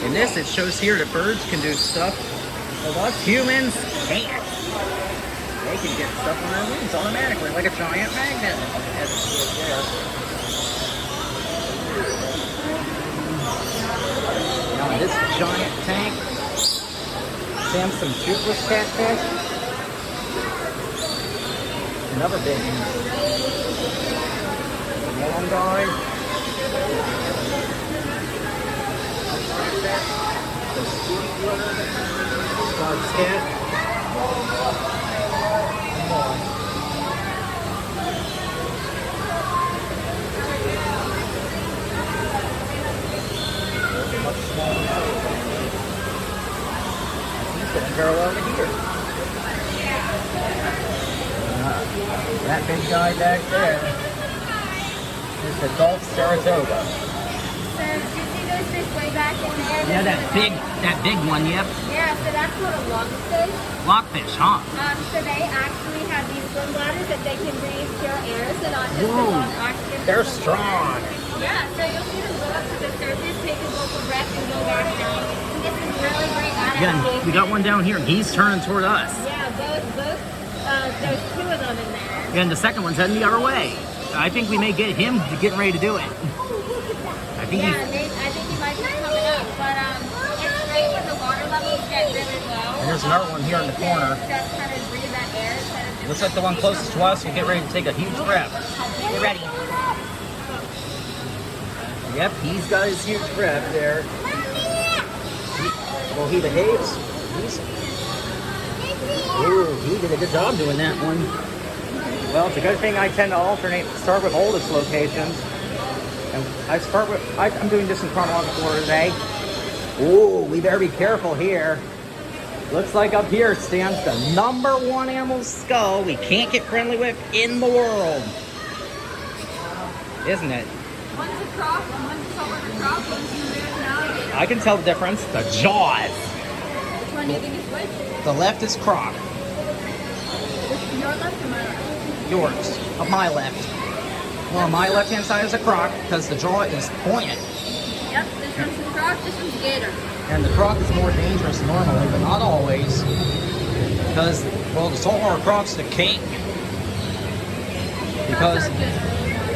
In this, it shows here that birds can do stuff that us humans can't. They can get stuff on their wings automatically, like a giant magnet. Now in this giant tank, Sam's some toothless catfish. Another big long guy. Much smaller. He's going parallel to here. That big guy back there is the Gulf Saratoga. So, did you see those fish way back in there? Yeah, that big one, yep. Yeah, so that's called a logfish. Lockfish, huh? So they actually have these swim bladders that they can breathe pure air, so not just Whoa, on oxygen. they're strong. Yeah, so you'll see them go up to the surface, take a local breath, and go back down. It's a really great adaptation. Again, we got one down here. He's turning toward us. Yeah, there's two of them in there. And the second one's heading the other way. I think we may get him getting ready to do it. I think I think he might be coming up, but it's great when the water levels get really low. And there's another one here in the corner. Just kind of breathe that air instead of just... Looks like the one closest to us will get ready to take a huge breath. Get ready. Yep, he's got his huge breath there. Well, he behaves. He did a good job doing that one. Well, it's a good thing I tend to alternate, start with oldest locations. And I'm doing this in chronological order today. Ooh, we better be careful here. Looks like up here stands the #1 animal skull we can't get friendly with in the world. Isn't it? One's a croc, one's a saltwater croc, one's an American alligator. I can tell the difference. The jaws. Which one do you think is which? The left is croc. Your left or my left? Yours. Of my left. Well, my left-hand side is a croc because the jaw is pointed. Yep, this one's a croc, this one's a gator. And the croc is more dangerous normally, but not always. Because, well, the saltwater croc's the king. Because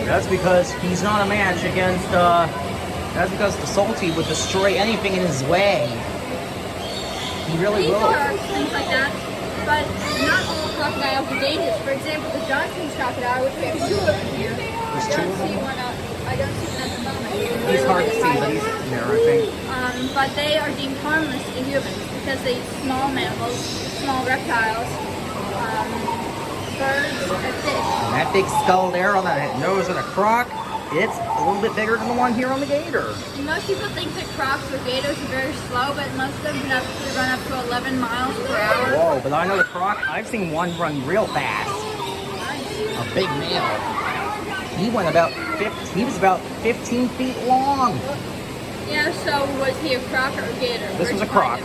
that's because he's not a match against, that's because the salty would destroy anything in his way. He really These will. are things like that, but not all crocodiles are dangerous. For example, the Johnson's crocodile, which we have two of here. There's I two don't of see them? one up. I don't see one at the moment. He's hard to see, but he's there, I think. But they are deemed harmless to humans because they eat small mammals, small reptiles, birds, and fish. And that big skull there on the nose of the croc, it's a little bit bigger than the one here on the gator. And most people think that crocs or gators are very slow, but most of them can actually run up to 11 miles per hour. Whoa, but I know the croc, I've seen one run real fast. A big male. He went about 15, he was about 15 feet long. Yeah, so was he a croc or a gator? This was a croc.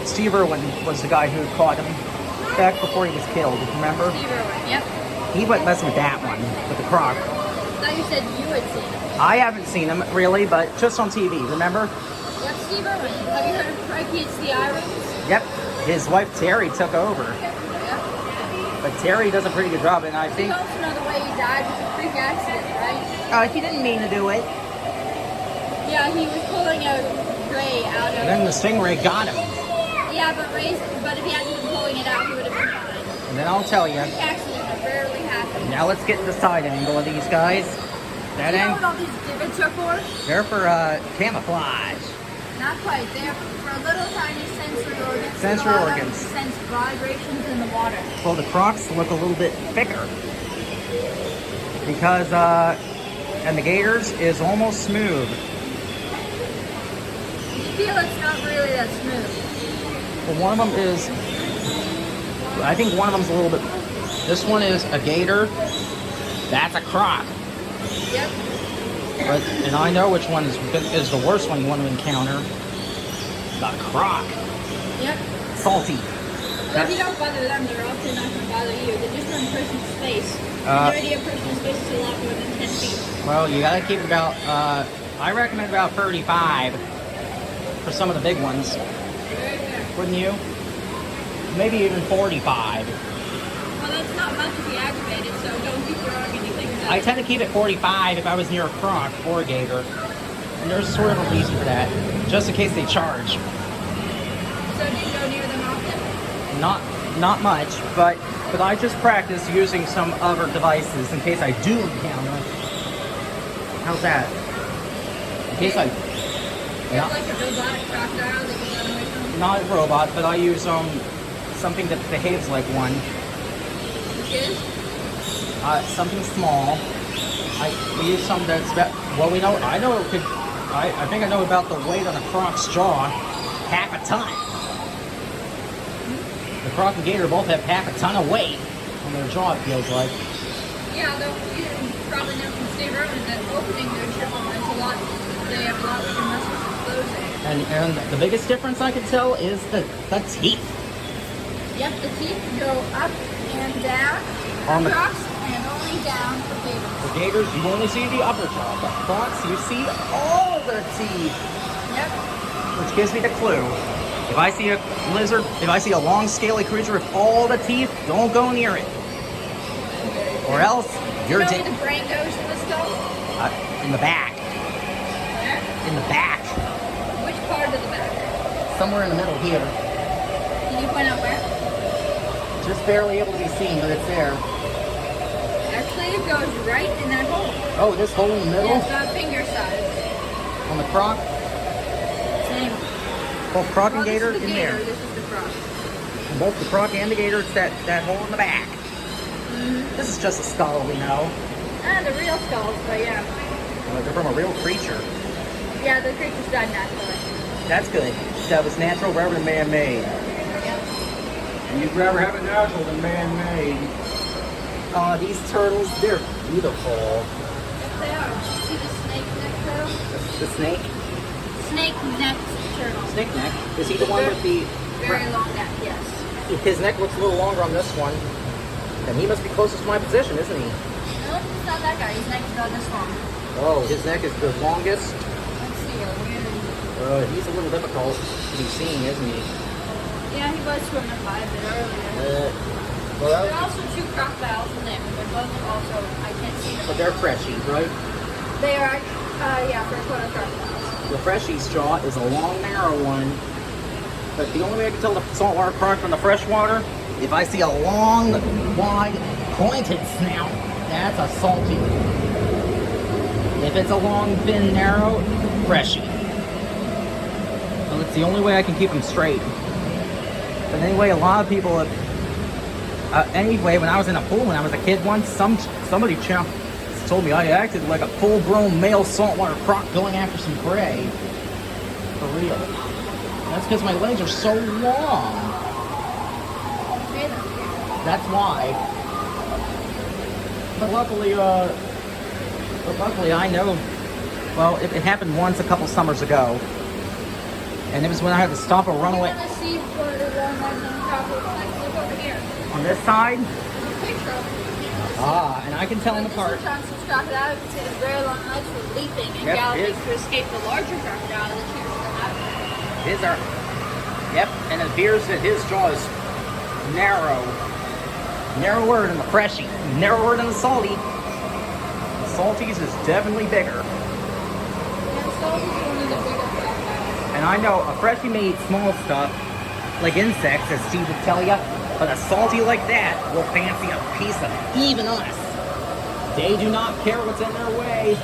Steve Irwin was the guy who caught him back before he was killed, remember? Steve Irwin, yep. He went messing with that one, with the croc. I thought you said you had seen him. I haven't seen him, really, but just on TV, remember? What's Steve Irwin? Have you heard of Crikey's the Irons? Yep. His wife, Terry, took over. Yep. But Terry does a pretty good job, and I think... You also know the way he died was a freak accident, right? he didn't mean to do it. Yeah, he was pulling a ray out of... And then the stingray got him. Yeah, but if he hadn't been pulling it out, he would have been fine. And then I'll tell you. Freak accidents rarely happen. Now let's get the side angle of these guys. That You know end, what all these divots are for? they're for camouflage. Not quite. They're for little tiny sensory organs. Sensory Allow them to organs. sense vibrations in the water. Well, the crocs look a little bit thicker. Because, and the gators is almost smooth. You feel it's not really that smooth. Well, one of them is, I think one of them's a little bit, this one is a gator. That's a croc. Yep. But, and I know which one is the worst one you want to encounter. The croc. Yep. Salty. But if you don't bother them, they're also not going to bother you. They're just on a person's space. The idea of person's space is a lot more than 10 feet. Well, you gotta keep about, I recommend about 35 for some of the big ones. Very fair. Wouldn't you? Maybe even 45. Well, that's not much to be aggravated, so don't keep throwing anything at I it. tend to keep it 45 if I was near a croc or a gator. And there's sort of a reason for that, just in case they charge. So do you go near them often? Not much, but I just practice using some other devices in case I do encounter. How's that? In case I... You Yeah. have like a robotic crocodile that you run away from? Not a robot, but I use something that behaves like one. Which is? Something small. We use something that's well, we know. I know it could. I think I know about the weight on a croc's jaw. Half a ton. The croc and gator both have half a ton of weight on their jaw. It feels like. Yeah, though you probably know from Steve Irwin that opening their jaw is a lot. They have a lot bigger muscles than closing. And the biggest difference I can tell is the teeth. Yep, the teeth go up and down On for the- crocs and only down for gators. For gators, you only see the upper jaw, but crocs, you see all the teeth. Yep. Which gives me the clue. If I see a lizard, if I see a long scaly creature with all the teeth, don't go near it. Or else you're You know dead. where the brain goes in the skull? In the back. Where? In the back. Which part of the back? Somewhere in the middle here. Can you point out where? Just barely able to be seen, but it's there. Actually, it goes right in that hole. Oh, this hole in the middle? Yeah, it's about finger size. On the croc? Same. Both croc and Well, gator this is in the there. gator, this is the croc. And both the croc and the gator, it's that hole in the back. This is just a skull, we know. Ah, the real skulls, but yeah. They're from a real creature. Yeah, the creatures died naturally. That's good. That was natural rather than man-made. Yep. And you'd rather have it natural than man-made. These turtles, they're beautiful. Yes, they are. See the snake-necked turtle? The snake? Snake-necked turtle. Snake neck. Is he the one with the... Very long neck, yes. His neck looks a little longer on this one. And he must be closest to my position, isn't he? No, it's not that guy. His neck is about this long. Oh, his neck is the longest. Let's see, a weird... He's a little difficult to be seen, isn't he? Yeah, he was swimming by a bit earlier. Well, There are also two crocodiles in there, but they're both also... I can't see them. but they're freshies, right? They are, yeah, freshwater crocodiles. The freshie's jaw is a long, narrow one. But the only way I can tell the saltwater croc from the freshwater, if I see a long, wide, pointed snout, that's a salty. If it's a long, thin, narrow, freshie. Well, it's the only way I can keep them straight. But anyway, a lot of people have... anyway, when I was in a pool when I was a kid once, somebody told me I acted like a full-grown male saltwater croc going after some prey. For real. That's because my legs are so long. That's why. But luckily I know. Well, it happened once a couple summers ago, and it was when I had to stop a runaway. You want to see what the long legs on top looks like? Look over here. On this side. There's a picture of it. And I can tell them apart. This is Johnson's crocodile. You can see his very long legs for leaping and Yep, galloping his- to escape the larger crocodile that cheers to happen. His are. Yep, and it appears that his jaw is narrow. Narrower than the freshie. Narrower than the salty. The salties is definitely bigger. And Salty's one of the bigger crocodiles. And I know a freshie may eat small stuff, like insects, as Steve would tell you, but a salty like that will fancy a piece of even us. They do not care what's in their way.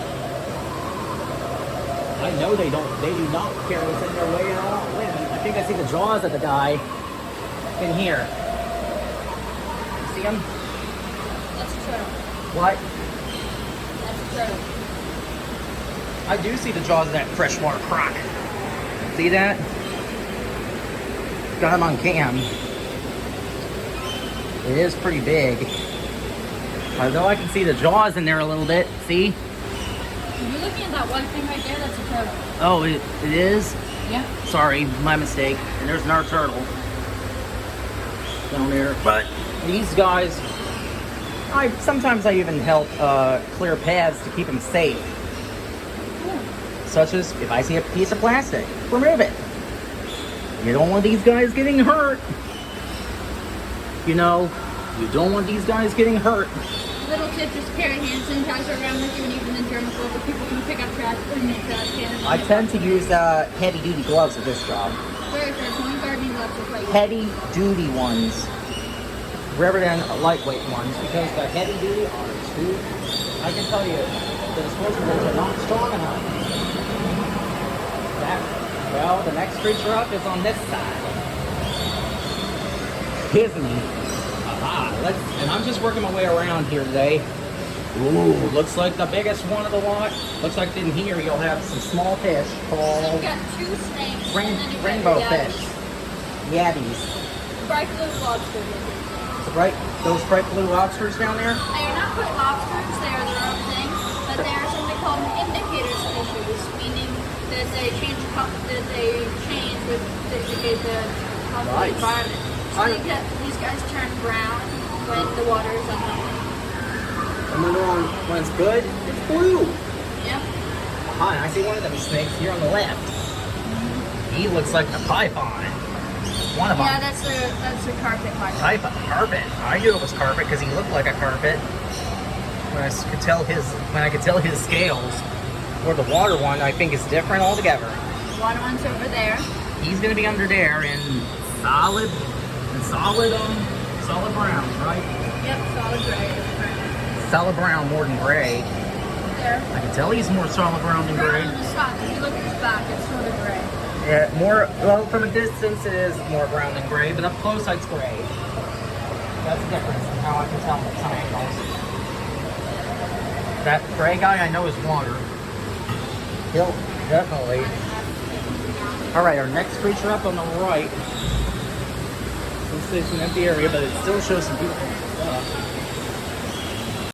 I know they don't. They do not care what's in their way at all. Wait a minute, I think I see the jaws of the guy in here. You see him? That's a turtle. What? That's a turtle. I do see the jaws of that freshwater croc. See that? Got him on cam. It is pretty big. Although I can see the jaws in there a little bit. See? If you're looking at that white thing right there, that's a turtle. Oh, it is? Yeah. Sorry, my mistake. And there's another turtle down there. But these guys, sometimes I even help clear paths to keep them safe. Such as if I see a piece of plastic, remove it. You don't want these guys getting hurt. You know, you don't want these guys getting hurt. Little tip, just carry hand sanitizer around with you, and even in germaphobe, but people can pick up trash in the trash can. I tend to use heavy-duty gloves with this job. Very first, only gardening gloves look like Heavy-duty ones, rather than lightweight ones, because the heavy-duty are too. I can tell you, the disposables are not strong enough. Well, the next creature up is on this side. Here's me. Aha, and I'm just working my way around here today. Ooh, looks like the biggest one of the lot. Looks like in here you'll have some small fish called You've got 2 snakes. and then you've got rainbow your fish. Yabbies. Bright blue lobsters. Right, those bright blue lobsters down there? They are not quite lobsters, they are their own thing, but they are something called an indicator species, meaning that they change with to indicate the Nice. environment. So these guys turn brown when the water is unknown. And when it's good, it's blue. Yep. Aha, and I see one of them snakes here on the left. He looks like a python. One of them. Yeah, that's the carpet python. Carpet. I knew it was carpet because he looked like a carpet. When I could tell his scales. Or the water one, I think is different altogether. The water one's over there. He's gonna be under there in solid brown, right? Yep, solid gray. Solid brown more than gray. There. I can tell he's more solid brown than Brown gray. on the side. If you look at his back, it's sort of gray. Yeah, from a distance it is more brown than gray, but up close it's gray. That's the difference in how I can tell the triangles. That gray guy I know is water. He'll definitely. Alright, our next creature up on the right. This is an empty area, but it still shows some beautiful stuff.